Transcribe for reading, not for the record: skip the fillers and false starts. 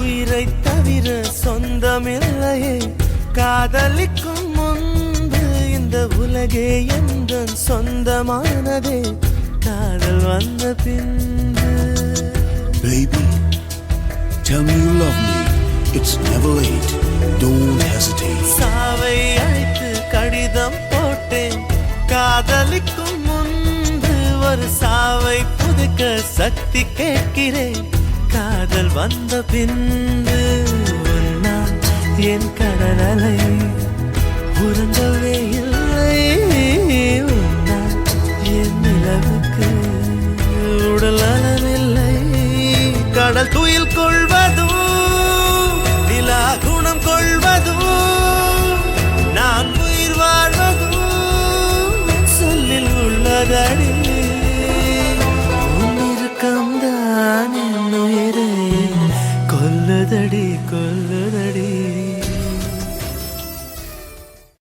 உயிரை தவிர சொந்தமில்லையே காதலிக்கும் முன்பு இந்த உலகே எந்த சொந்தமானதே காதல் வந்த பின்பு. Baby, tell me you love me. It's never late. Don't hesitate. சாவை அழைத்து கடிதம் போட்டேன் காதலிக்கும் முன்பு ஒரு சாவை புதுக்க சக்தி கேட்கிறேன் காதல் வந்த பின்பு. நான் என் கடலை உறங்கவே இல்லை நான் என் நிலவுக்கு உடல் அளவில்லை கடல் துயில் கொள்வதும் நிலா குணம் கொள்வதும் நான் உயிர் வாழ்வதும் சொல்லில் உள்ளதடி உன்னிருக்கம்தான் என் உயிரை கொல்லுதடி கொல்லுதடி.